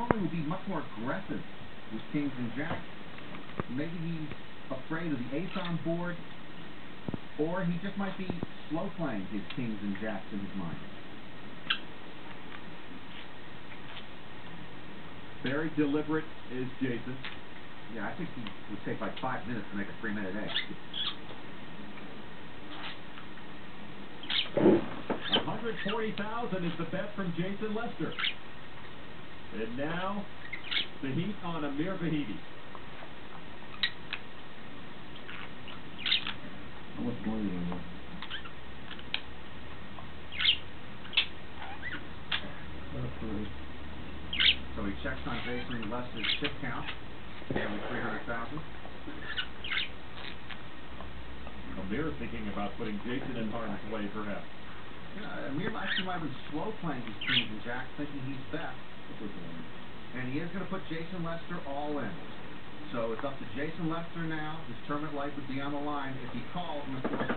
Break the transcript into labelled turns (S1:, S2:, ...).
S1: normally would be much more aggressive with kings and jacks. Maybe he's afraid of the ace on board, or he just might be slow playing his kings and jacks in his mind.
S2: Very deliberate is Jason.
S1: Yeah, I think he would take like 5 minutes to make a 3-minute egg.
S2: 140,000 is the bet from Jason Lester. And now, the heat on Amir Vahidi.
S3: How much money do I have? That's right.
S1: So he checks on Jason Lester's chip count, nearly 300,000.
S2: Amir thinking about putting Jason in harm's way, perhaps.
S1: Yeah, Amir actually might have been slow playing his kings and jacks, thinking he's best. And he is going to put Jason Lester all in. So it's up to Jason Lester now. His tournament life would be on the line if he calls, and of course,